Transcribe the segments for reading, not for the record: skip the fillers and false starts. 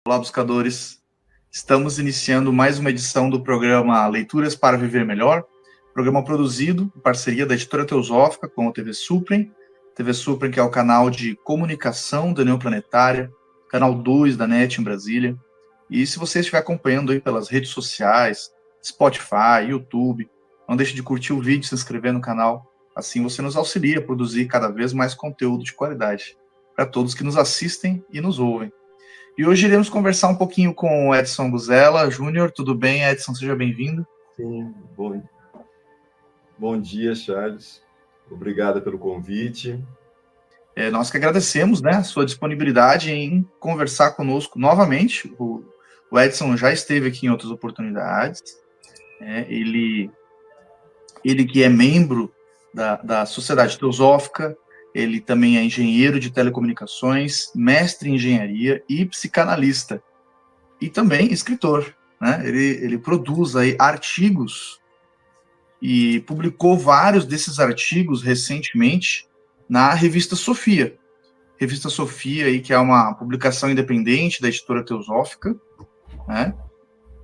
Olá, buscadores. Estamos iniciando mais uma edição do programa Leituras para Viver Melhor, programa produzido em parceria da Editora Teosófica com a TV Suprem. TV Suprem, que é o canal de comunicação da União Planetária, canal 2 da NET em Brasília. E se você estiver acompanhando aí pelas redes sociais, Spotify, YouTube, não deixe de curtir o vídeo, se inscrever no canal. Assim você nos auxilia a produzir cada vez mais conteúdo de qualidade para todos que nos assistem e nos ouvem. E hoje iremos conversar um pouquinho com o Edson Guzella Júnior. Tudo bem, Edson? Seja bem-vindo. Sim, bom dia, Charles. Obrigado pelo convite. Nós que agradecemos, né, a sua disponibilidade em conversar conosco novamente. O Edson já esteve aqui em outras oportunidades. Ele que é membro da Sociedade Teosófica, ele também é engenheiro de telecomunicações, mestre em engenharia e psicanalista. E também escritor, né? Ele produz aí artigos e publicou vários desses artigos recentemente na Revista Sofia. Revista Sofia, aí, que é uma publicação independente da Editora Teosófica, né?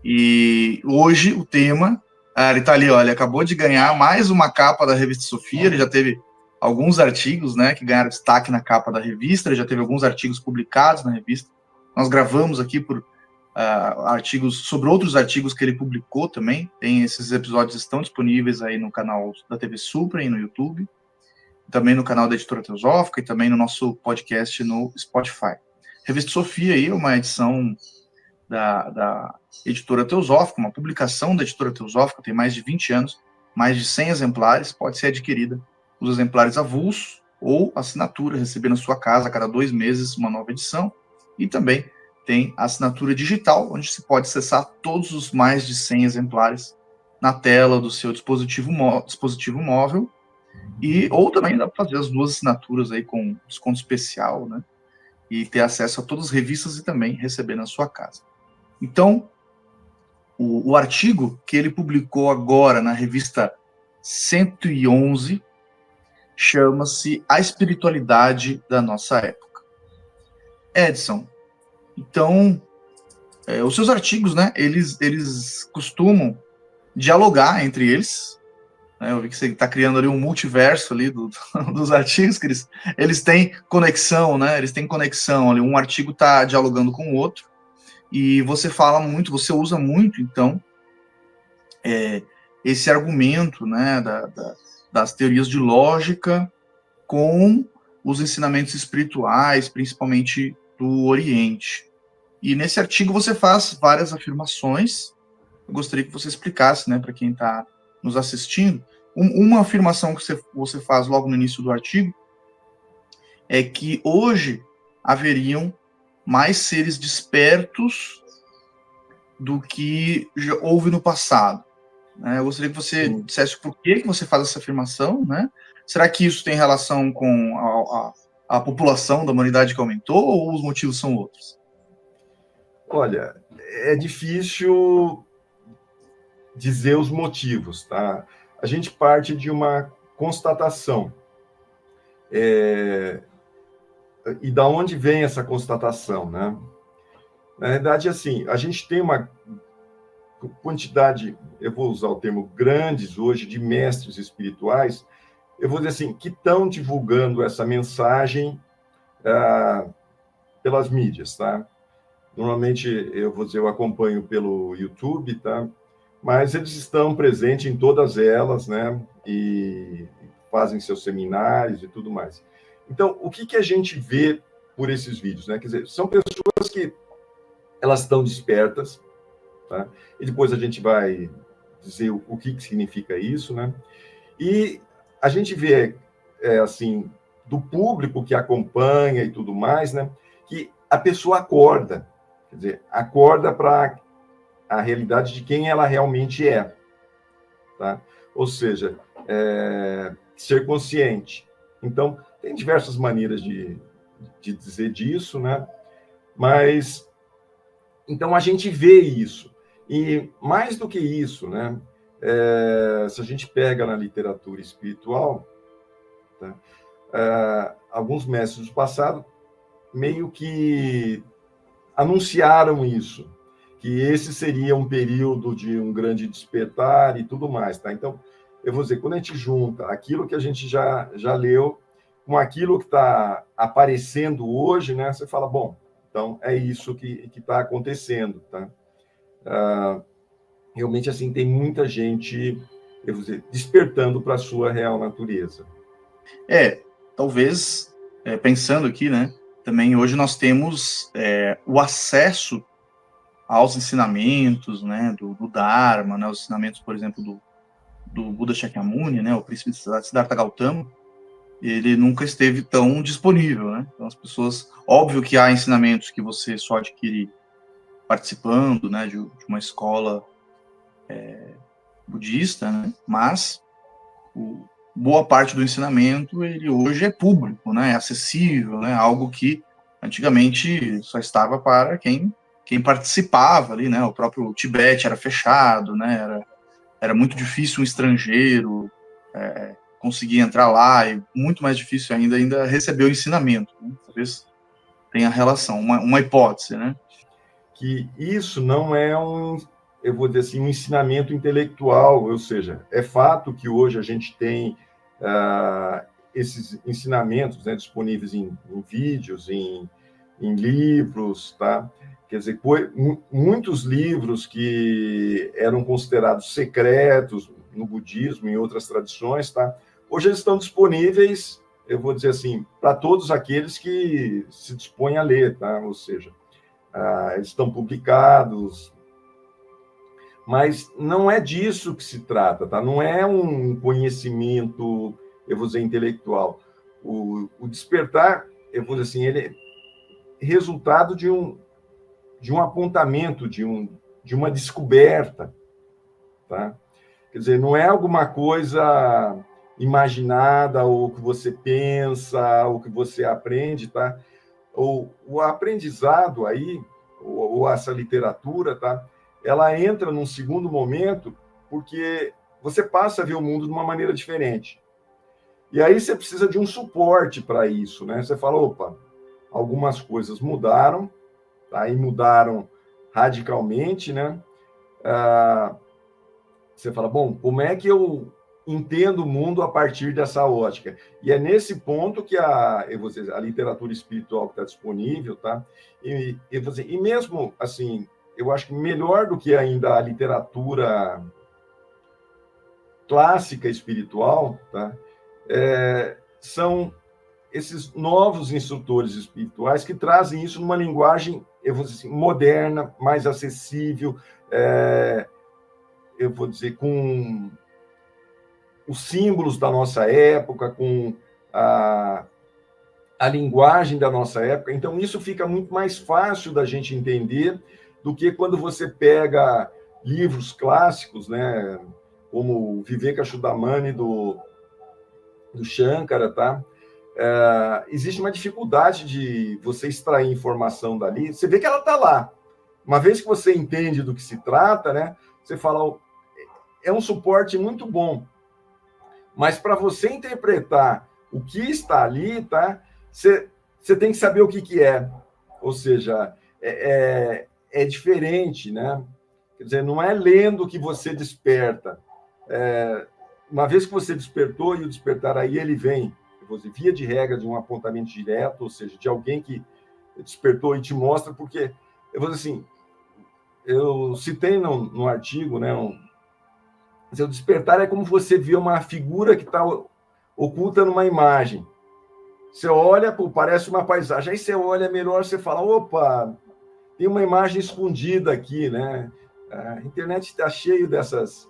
E hoje o tema, ele está ali, ó, ele acabou de ganhar mais uma capa da Revista Sofia, ele já teve alguns artigos, né, que ganharam destaque na capa da revista, ele já teve alguns artigos publicados na revista. Nós gravamos aqui por artigos sobre outros artigos que ele publicou também. Tem esses episódios, estão disponíveis aí no canal da TV Suprem, no YouTube, também no canal da Editora Teosófica e também no nosso podcast no Spotify. Revista Sofia aí é uma edição da Editora Teosófica, uma publicação da Editora Teosófica, tem mais de 20 anos, mais de 100 exemplares, pode ser adquirida os exemplares avulsos ou assinatura, receber na sua casa a cada 2 meses uma nova edição, e também tem a assinatura digital, onde se pode acessar todos os mais de 100 exemplares na tela do seu dispositivo móvel, ou também dá para fazer as 2 assinaturas aí com desconto especial, né? E ter acesso a todas as revistas e também receber na sua casa. Então, o artigo que ele publicou agora na revista 111 chama-se A Espiritualidade da Nossa Época. Edson, então, os seus artigos, né, eles costumam dialogar entre eles, né? Eu vi que você está criando ali um multiverso ali dos artigos, que eles têm conexão, né? Eles têm conexão ali, um artigo está dialogando com o outro, e você fala muito, você usa muito, então, esse argumento, né, das teorias de lógica com os ensinamentos espirituais, principalmente do Oriente. E nesse artigo você faz várias afirmações. Eu gostaria que você explicasse, né, para quem está nos assistindo. Uma afirmação que você faz logo no início do artigo é que hoje haveriam mais seres despertos do que já houve no passado. Eu gostaria que você dissesse por que você faz essa afirmação, né? Será que isso tem relação com a população da humanidade que aumentou, ou os motivos são outros? Olha, é difícil dizer os motivos, tá? A gente parte de uma constatação. E da onde vem essa constatação, né? Na verdade, assim, a gente tem uma quantidade, eu vou usar o termo grandes hoje, de mestres espirituais, eu vou dizer assim, que estão divulgando essa mensagem pelas mídias, tá? Normalmente, eu vou dizer, eu acompanho pelo YouTube, tá? Mas eles estão presentes em todas elas, né? E fazem seus seminários e tudo mais. Então, o que a gente vê por esses vídeos, né? Quer dizer, são pessoas que elas estão despertas, tá? E depois a gente vai dizer o que significa isso, né? E a gente vê, assim, do público que acompanha e tudo mais, né? Que a pessoa acorda, quer dizer, acorda para a realidade de quem ela realmente é, tá? Ou seja, ser consciente. Então, tem diversas maneiras de dizer disso, né? Mas, então, a gente vê isso. E, mais do que isso, né? Se a gente pega na literatura espiritual, tá? Alguns mestres do passado meio que anunciaram isso, que esse seria um período de um grande despertar e tudo mais, tá? Então, eu vou dizer, quando a gente junta aquilo que a gente já leu com aquilo que está aparecendo hoje, né? Você fala, bom, então é isso que está acontecendo, tá? Realmente, assim, tem muita gente, eu vou dizer, despertando para a sua real natureza. Talvez, pensando aqui, né? Também hoje nós temos o acesso aos ensinamentos, né, do Dharma, né, os ensinamentos, por exemplo, do Buda Shakyamuni, né, o príncipe Siddhartha Gautama, ele nunca esteve tão disponível, né? Então as pessoas, óbvio que há ensinamentos que você só adquire participando, né, de uma escola budista, né? Mas boa parte do ensinamento ele hoje é público, né? É acessível, né? Algo que antigamente só estava para quem participava ali, né? O próprio Tibete era fechado, né? Era muito difícil um estrangeiro conseguir entrar lá, e muito mais difícil ainda receber o ensinamento, né? Talvez tenha relação, uma hipótese, né? Que isso não é eu vou dizer assim, um ensinamento intelectual, ou seja, é fato que hoje a gente tem esses ensinamentos, né, disponíveis em vídeos, em livros, tá? Quer dizer, muitos livros que eram considerados secretos no budismo e em outras tradições, tá? Hoje eles estão disponíveis, eu vou dizer assim, para todos aqueles que se dispõem a ler, tá? Ou seja, eles estão publicados, mas não é disso que se trata, tá? Não é um conhecimento, eu vou dizer, intelectual. O despertar, eu vou dizer assim, ele é resultado de um apontamento, de uma descoberta, tá? Quer dizer, não é alguma coisa imaginada, ou que você pensa, ou que você aprende, tá? O aprendizado aí, ou essa literatura, tá? Ela entra num segundo momento porque você passa a ver o mundo de uma maneira diferente. E aí você precisa de um suporte para isso, né? Você fala, opa, algumas coisas mudaram, tá? E mudaram radicalmente, né? Você fala, bom, como é que eu entendo o mundo a partir dessa ótica? E é nesse ponto que eu vou dizer, a literatura espiritual que está disponível, tá? E mesmo, assim, eu acho que melhor do que ainda a literatura clássica espiritual, tá? São esses novos instrutores espirituais que trazem isso numa linguagem, eu vou dizer assim, moderna, mais acessível, eu vou dizer, com os símbolos da nossa época, com a linguagem da nossa época. Então, isso fica muito mais fácil da gente entender do que quando você pega livros clássicos, né, como o Vivekachudamani do Shankara, tá? Existe uma dificuldade de você extrair informação dali. Você vê que ela está lá. Uma vez que você entende do que se trata, né, você fala, é um suporte muito bom. Mas para você interpretar o que está ali, tá? Você tem que saber o que é. Ou seja, é diferente, né? Quer dizer, não é lendo que você desperta. Uma vez que você despertou, e o despertar aí ele vem, você via de regra de um apontamento direto, ou seja, de alguém que despertou e te mostra, porque, eu vou dizer assim, eu citei no artigo, né, o despertar é como você vê uma figura que está oculta numa imagem. Você olha, pô, parece uma paisagem. Aí você olha melhor, você fala, opa, tem uma imagem escondida aqui, né? A internet está cheio dessas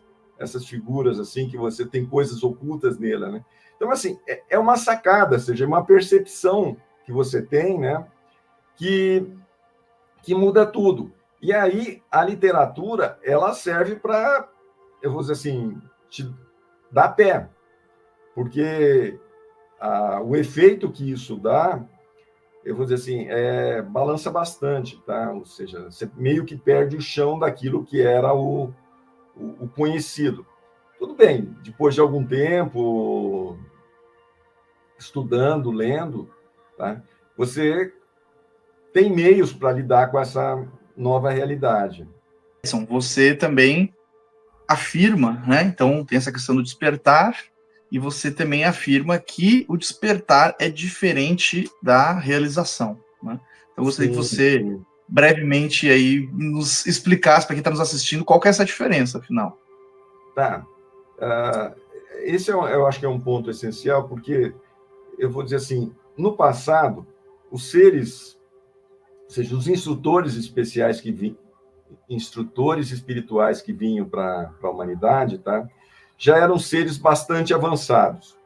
figuras, assim, que você tem coisas ocultas nela, né? Então, assim, é uma sacada, ou seja, é uma percepção que você tem, né? Que muda tudo. E aí, a literatura, ela serve para, eu vou dizer assim, te dar pé. Porque o efeito que isso dá, eu vou dizer assim, balança bastante, tá? Ou seja, você meio que perde o chão daquilo que era o conhecido. Tudo bem, depois de algum tempo, estudando, lendo, tá? Você tem meios para lidar com essa nova realidade. Você também afirma, né? Então tem essa questão do despertar, e você também afirma que o despertar é diferente da realização, né? Então eu gostaria que você brevemente aí nos explicasse para quem está nos assistindo qual que é essa diferença, afinal. Tá. Esse eu acho que é um ponto essencial, porque eu vou dizer assim, no passado, os seres, ou seja, os instrutores especiais instrutores espirituais que vinham para a humanidade, tá? Já eram seres bastante avançados.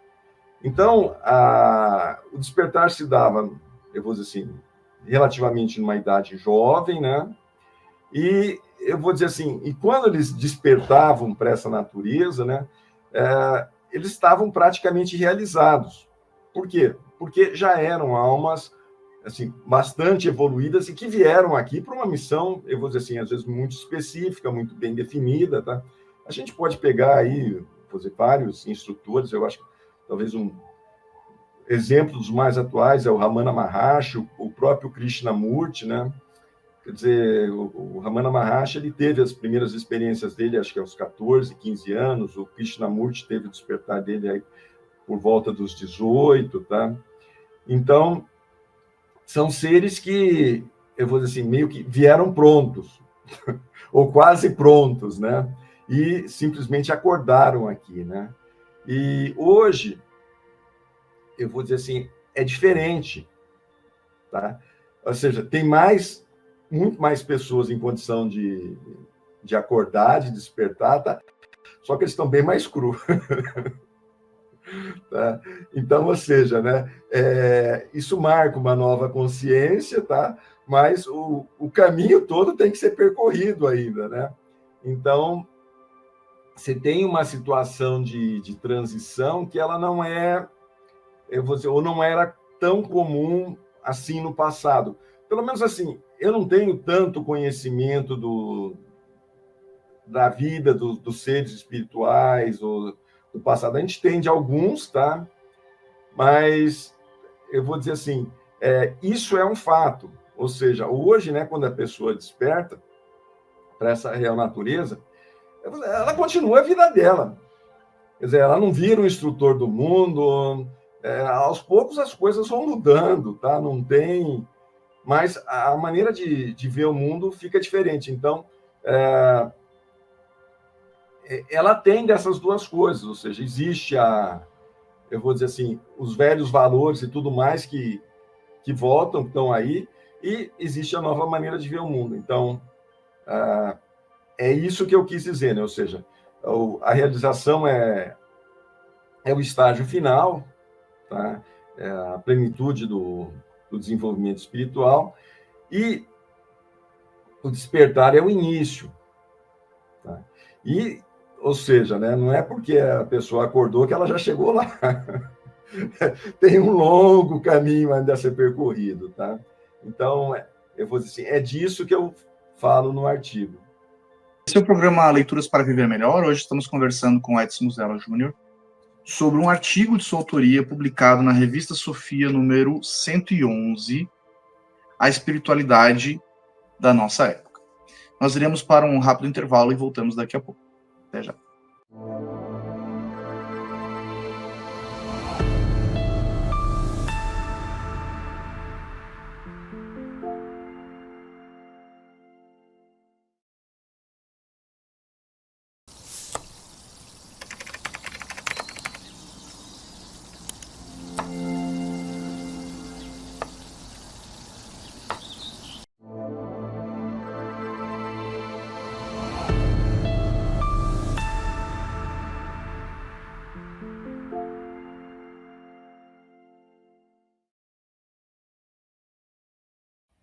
Então, o despertar se dava, eu vou dizer assim, relativamente numa idade jovem, né? E eu vou dizer assim, e quando eles despertavam para essa natureza, né? Eles estavam praticamente realizados. Por quê? Porque já eram almas assim, bastante evoluídas e que vieram aqui para uma missão, eu vou dizer assim, às vezes muito específica, muito bem definida, tá? A gente pode pegar aí, vou dizer, vários instrutores, eu acho que talvez um exemplo dos mais atuais é o Ramana Maharshi, o próprio Krishnamurti, né? Quer dizer, o Ramana Maharshi, ele teve as primeiras experiências dele, acho que aos 14, 15 anos, o Krishnamurti teve o despertar dele aí por volta dos 18, tá? Então, são seres que, eu vou dizer assim, meio que vieram prontos, ou quase prontos, né? E simplesmente acordaram aqui, né? E hoje, eu vou dizer assim, é diferente, tá? Ou seja, tem muito mais pessoas em condição de acordar, de despertar, tá? Só que eles estão bem mais crus. Tá? Então, ou seja, né, isso marca uma nova consciência, tá? Mas o caminho todo tem que ser percorrido ainda, né? Então, você tem uma situação de transição que ela não é, eu vou dizer, ou não era tão comum assim no passado. Pelo menos assim, eu não tenho tanto conhecimento da vida dos seres espirituais ou do passado. A gente tem de alguns, tá? Mas eu vou dizer assim, isso é um fato. Ou seja, hoje, né, quando a pessoa desperta para essa real natureza, ela continua a vida dela. Quer dizer, ela não vira o instrutor do mundo. Aos poucos as coisas vão mudando, tá? Não tem... Mas a maneira de ver o mundo fica diferente. Então, ela tem dessas duas coisas. Ou seja, existe eu vou dizer assim, os velhos valores e tudo mais que voltam, que estão aí, e existe a nova maneira de ver o mundo. Então, é isso que eu quis dizer, né? Ou seja, a realização é o estágio final, tá? É a plenitude do desenvolvimento espiritual, e o despertar é o início. Tá? E, ou seja, né, não é porque a pessoa acordou que ela já chegou lá. Tem um longo caminho ainda a ser percorrido, tá? Então, eu vou dizer assim, é disso que eu falo no artigo. Esse é o programa Leituras para Viver Melhor. Hoje estamos conversando com Edson Zella Júnior sobre um artigo de sua autoria publicado na revista Sofia, número 111, A Espiritualidade da Nossa Época. Nós iremos para um rápido intervalo e voltamos daqui a pouco. Até já.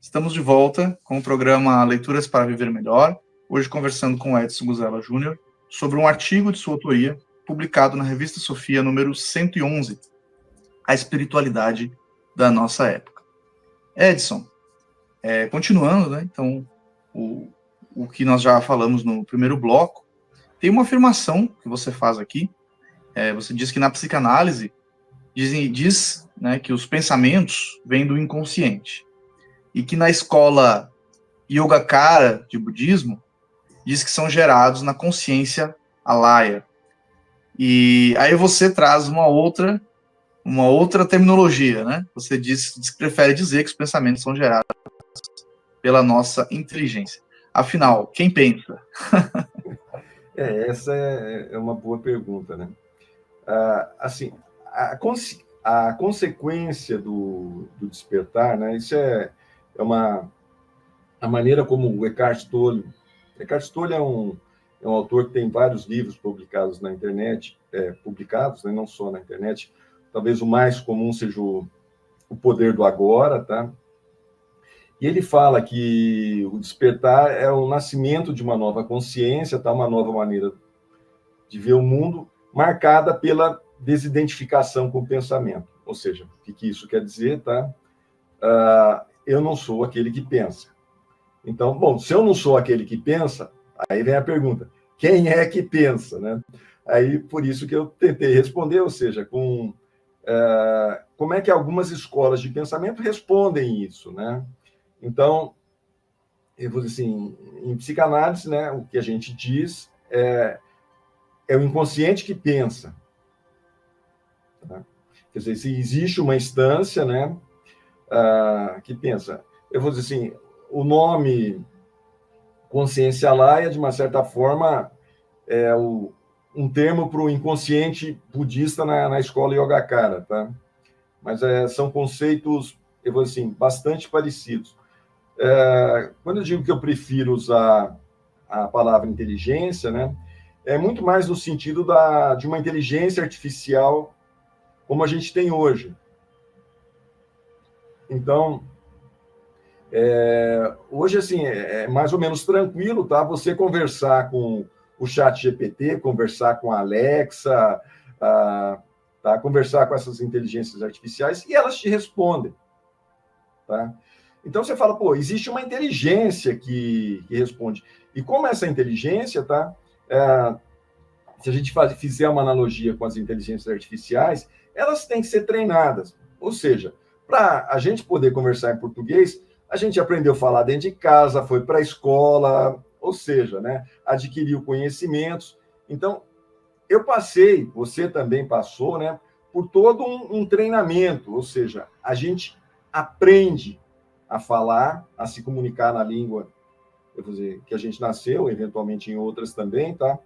Estamos de volta com o programa Leituras para Viver Melhor, hoje conversando com Edson Zella Júnior sobre um artigo de sua autoria, publicado na revista Sofia, número 111, A Espiritualidade da Nossa Época. Edson, continuando, né, então, o que nós já falamos no primeiro bloco, tem uma afirmação que você faz aqui, você diz que na psicanálise diz, né, que os pensamentos vêm do inconsciente. e que na escola Yogacara de budismo diz que são gerados na consciência alaya. E aí você traz uma outra terminologia, né? Você prefere dizer que os pensamentos são gerados pela nossa inteligência. Afinal, quem pensa? Essa é uma boa pergunta, né? Assim, a consequência do despertar, né? Isso é a maneira como o Eckhart Tolle é um autor que tem vários livros publicados na internet, né? Não só na internet. Talvez o mais comum seja o Poder do Agora, tá? E ele fala que o despertar é o nascimento de uma nova consciência, tá? Uma nova maneira de ver o mundo, marcada pela desidentificação com o pensamento. Ou seja, o que isso quer dizer, tá? Eu não sou aquele que pensa. Então, bom, se eu não sou aquele que pensa, aí vem a pergunta, quem é que pensa, né? Aí, por isso que eu tentei responder, ou seja, como é que algumas escolas de pensamento respondem isso, né? Então, eu vou dizer assim, em psicanálise, né, o que a gente diz é o inconsciente que pensa. Tá? Quer dizer, se existe uma instância, né, que pensa. Eu vou dizer assim, o nome consciência alaya, de uma certa forma, é um termo para o inconsciente budista na escola Yogacara, tá? Mas são conceitos, eu vou dizer assim, bastante parecidos. Quando eu digo que eu prefiro usar a palavra inteligência, né, é muito mais no sentido de uma inteligência artificial como a gente tem hoje. Então, hoje, assim, é mais ou menos tranquilo, tá? Você conversar com o chat GPT, conversar com a Alexa, tá? Conversar com essas inteligências artificiais e elas te respondem, tá? Então, você fala, pô, existe uma inteligência que responde. E como essa inteligência, tá? Se a gente fizer uma analogia com as inteligências artificiais, elas têm que ser treinadas. Ou seja, para a gente poder conversar em português, a gente aprendeu a falar dentro de casa, foi para a escola, ou seja, né, adquiriu conhecimentos. Então, eu passei, você também passou, né, por todo um treinamento, ou seja, a gente aprende a falar, a se comunicar na língua, eu vou dizer, que a gente nasceu, eventualmente em outras também, tá?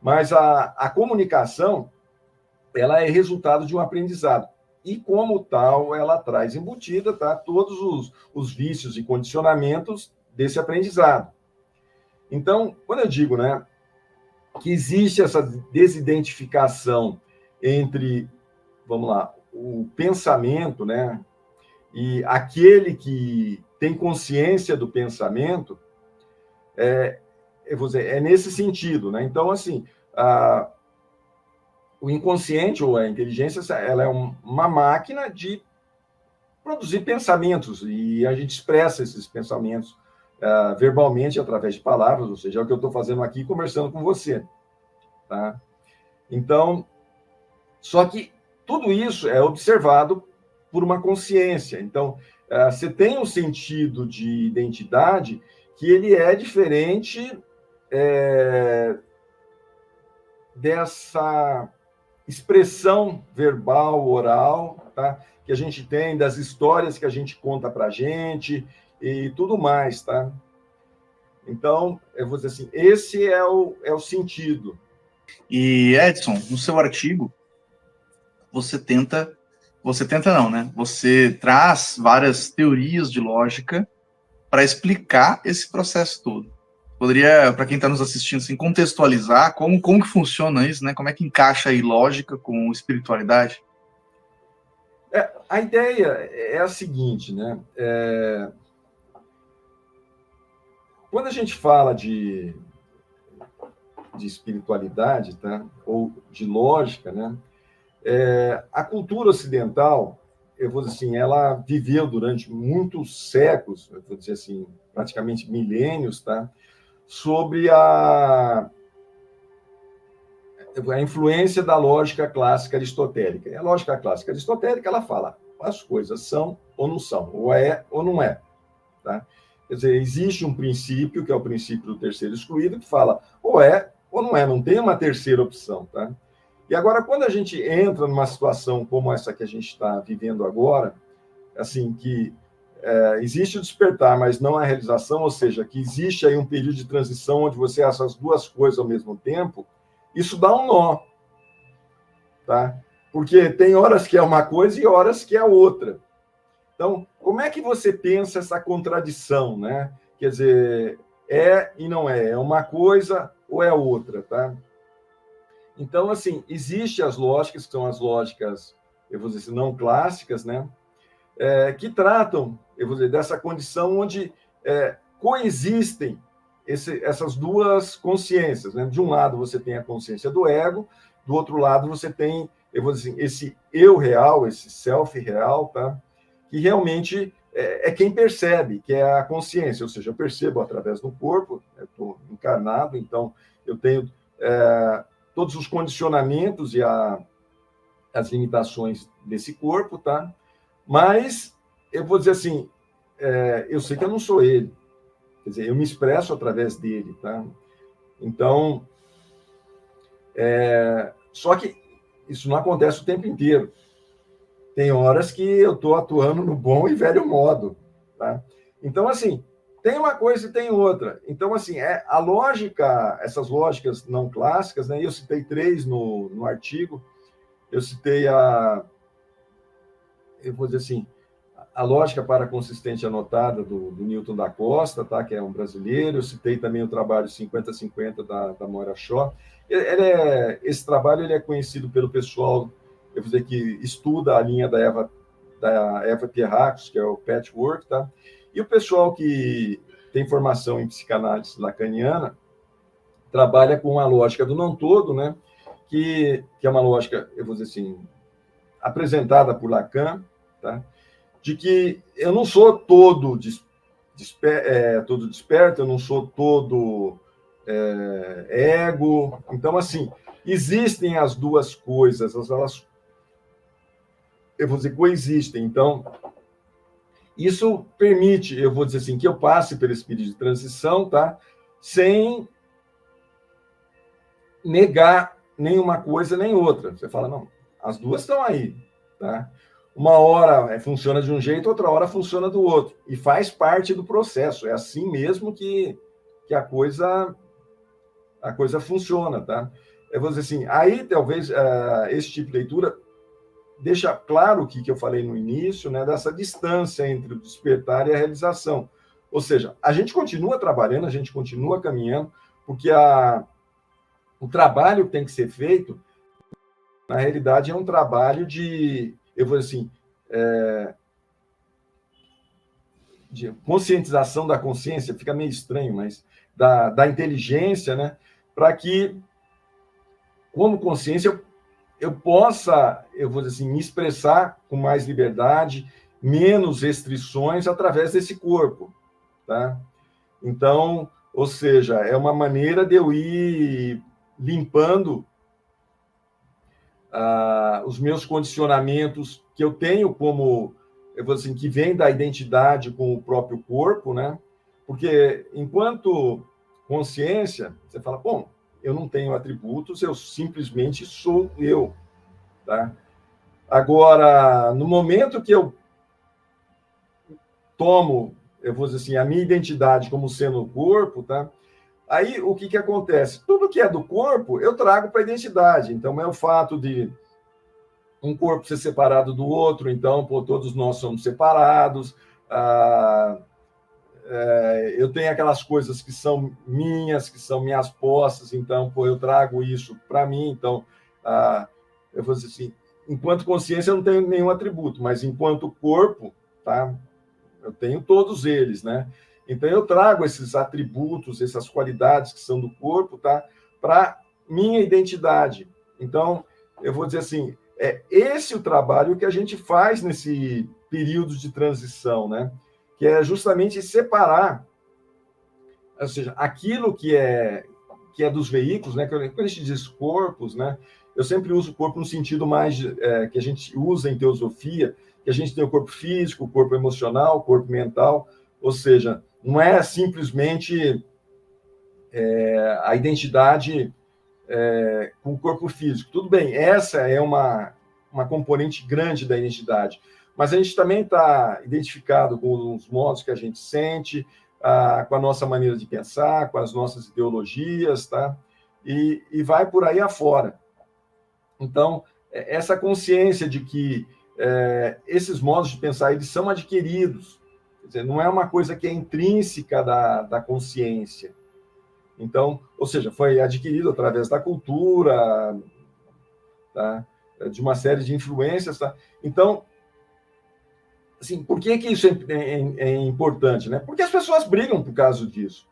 Mas a comunicação, ela é resultado de um aprendizado. E, como tal, ela traz embutida, tá, todos os vícios e condicionamentos desse aprendizado. Então, quando eu digo, né, que existe essa desidentificação entre, vamos lá, o pensamento, né, e aquele que tem consciência do pensamento, eu vou dizer, é nesse sentido, né? Então, assim, o inconsciente ou a inteligência, ela é uma máquina de produzir pensamentos e a gente expressa esses pensamentos verbalmente através de palavras, ou seja, é o que eu estou fazendo aqui conversando com você, tá? Então, só que tudo isso é observado por uma consciência. Então, você tem um sentido de identidade que ele é diferente dessa expressão verbal, oral, tá? Que a gente tem, das histórias que a gente conta para a gente e tudo mais, tá? Então, eu vou dizer assim, esse é o sentido. E, Edson, no seu artigo, você não, né? Você traz várias teorias de lógica para explicar esse processo todo. Poderia, para quem está nos assistindo, assim, contextualizar como que funciona isso, né? Como é que encaixa aí lógica com espiritualidade? A ideia é a seguinte, né? Quando a gente fala de espiritualidade, tá? Ou de lógica, né? A cultura ocidental, eu vou dizer assim, ela viveu durante muitos séculos, eu vou dizer assim, praticamente milênios, tá? Sobre a influência da lógica clássica aristotélica. E a lógica clássica aristotélica, ela fala, as coisas são ou não são, ou é ou não é. tá? Quer dizer, existe um princípio, que é o princípio do terceiro excluído, que fala ou é ou não é, não tem uma terceira opção, tá? E agora, quando a gente entra numa situação como essa que a gente está vivendo agora, assim, que existe o despertar, mas não a realização, ou seja, que existe aí um período de transição onde você acha as duas coisas ao mesmo tempo, isso dá um nó, tá? Porque tem horas que é uma coisa e horas que é outra. Então, como é que você pensa essa contradição, né? Quer dizer, é e não é uma coisa ou é outra, tá? Então, assim, existem as lógicas, que são as lógicas, eu vou dizer assim, não clássicas, né? Que tratam, eu vou dizer, dessa condição onde coexistem essas duas consciências, né? De um lado você tem a consciência do ego, do outro lado você tem, eu vou dizer assim, esse eu real, esse self real, tá? Que realmente é quem percebe, que é a consciência, ou seja, eu percebo através do corpo, eu estou encarnado, então eu tenho todos os condicionamentos e as limitações desse corpo, tá? Mas eu vou dizer assim, eu sei que eu não sou ele, quer dizer, eu me expresso através dele, tá? Então, só que isso não acontece o tempo inteiro. Tem horas que eu estou atuando no bom e velho modo, tá? Então, assim, tem uma coisa e tem outra. Então, assim, a lógica, essas lógicas não clássicas, né? Eu citei 3 no artigo. Eu citei eu vou dizer assim, a lógica paraconsistente anotada do Newton da Costa, tá? Que é um brasileiro. Eu citei também o trabalho 50-50 da Moira Shaw. Esse trabalho ele é conhecido pelo pessoal, eu vou dizer, que estuda a linha da Eva Pierrakos, que é o patchwork, tá? E o pessoal que tem formação em psicanálise lacaniana trabalha com a lógica do não todo, né? Que é uma lógica, eu vou dizer assim, apresentada por Lacan, tá? De que eu não sou todo desperto, eu não sou todo ego. Então, assim, existem as duas coisas, elas, eu vou dizer, coexistem. Então, isso permite, eu vou dizer assim, que eu passe por esse período de transição, tá? Sem negar nenhuma coisa nem outra. Você fala, não, as duas estão aí, tá? Uma hora funciona de um jeito, outra hora funciona do outro. E faz parte do processo. É assim mesmo que a coisa funciona, tá? Eu vou dizer assim, aí talvez esse tipo de leitura deixa claro o que eu falei no início, né, dessa distância entre o despertar e a realização. Ou seja, a gente continua trabalhando, a gente continua caminhando, porque o trabalho que tem que ser feito, na realidade, é um trabalho de, eu vou dizer assim, de conscientização da consciência, fica meio estranho, mas da inteligência, né, para que, como consciência, eu possa, eu vou dizer assim, me expressar com mais liberdade, menos restrições através desse corpo, tá? Então, ou seja, é uma maneira de eu ir limpando os meus condicionamentos que eu tenho como, eu vou dizer assim, que vem da identidade com o próprio corpo, né? Porque enquanto consciência, você fala, bom, eu não tenho atributos, eu simplesmente sou eu, tá? Agora, no momento que eu tomo, eu vou dizer assim, a minha identidade como sendo o corpo, tá? Aí, o que acontece? Tudo que é do corpo, eu trago para a identidade. Então, é o fato de um corpo ser separado do outro, então, pô, todos nós somos separados, eu tenho aquelas coisas que são minhas posses, então, pô, eu trago isso para mim, então, eu vou dizer assim, enquanto consciência eu não tenho nenhum atributo, mas enquanto corpo, tá, eu tenho todos eles, né? Então, eu trago esses atributos, essas qualidades que são do corpo, tá, para minha identidade. Então, eu vou dizer assim, esse o trabalho que a gente faz nesse período de transição, né? Que é justamente separar, ou seja, aquilo que é dos veículos, né? Quando a gente diz corpos, né? Eu sempre uso o corpo no sentido mais que a gente usa em teosofia, que a gente tem o corpo físico, o corpo emocional, o corpo mental, Ou seja, não é simplesmente a identidade com o corpo físico. Tudo bem, essa é uma componente grande da identidade, mas a gente também está identificado com os modos que a gente sente, com a nossa maneira de pensar, com as nossas ideologias, tá? E vai por aí afora. Então, essa consciência de que esses modos de pensar, eles são adquiridos, quer dizer, não é uma coisa que é intrínseca da consciência. Então, ou seja, foi adquirido através da cultura, tá? De uma série de influências. Tá? Então, assim, por que isso é importante? Né? Porque as pessoas brigam por causa disso.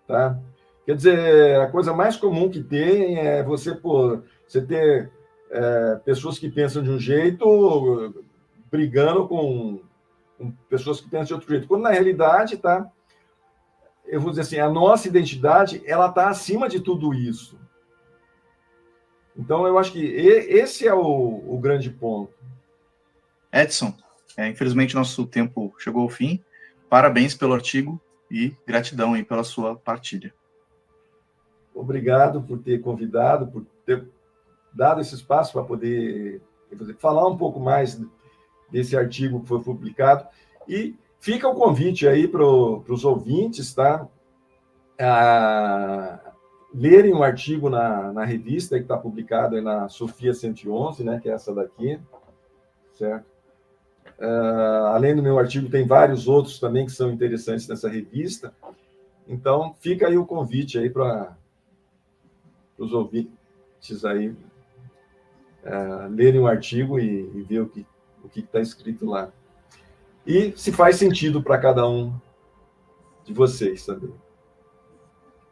Tá? Quer dizer, a coisa mais comum que tem é você ter pessoas que pensam de um jeito brigando com pessoas que pensam de outro jeito. Quando, na realidade, tá? Eu vou dizer assim, a nossa identidade, ela está acima de tudo isso. Então, eu acho que esse é o grande ponto. Edson, infelizmente nosso tempo chegou ao fim. Parabéns pelo artigo e gratidão aí pela sua partilha. Obrigado por ter convidado, por ter dado esse espaço para poder falar um pouco mais desse artigo que foi publicado. E fica o convite aí para os ouvintes, tá? Lerem um artigo na revista que está publicado aí na Sofia 111, né? Que é essa daqui, certo? Além do meu artigo, tem vários outros também que são interessantes nessa revista. Então, fica aí o convite aí para os ouvintes aí lerem o artigo e ver o que está escrito lá. E se faz sentido para cada um de vocês também.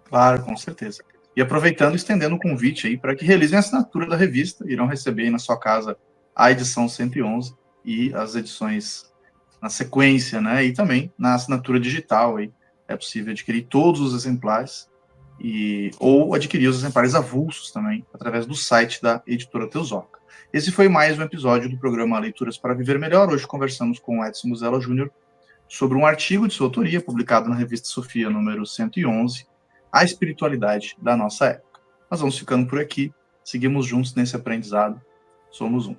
Claro, com certeza. E aproveitando, estendendo o convite aí para que realizem a assinatura da revista, irão receber aí na sua casa a edição 111 e as edições na sequência, né? E também na assinatura digital aí é possível adquirir todos os exemplares ou adquirir os exemplares avulsos também através do site da Editora Teosófica. Esse foi mais um episódio do programa Leituras para Viver Melhor. Hoje conversamos com o Edson Muzela Júnior sobre um artigo de sua autoria publicado na revista Sofia número 111, A Espiritualidade da Nossa Época. Nós vamos ficando por aqui, seguimos juntos nesse aprendizado, somos um.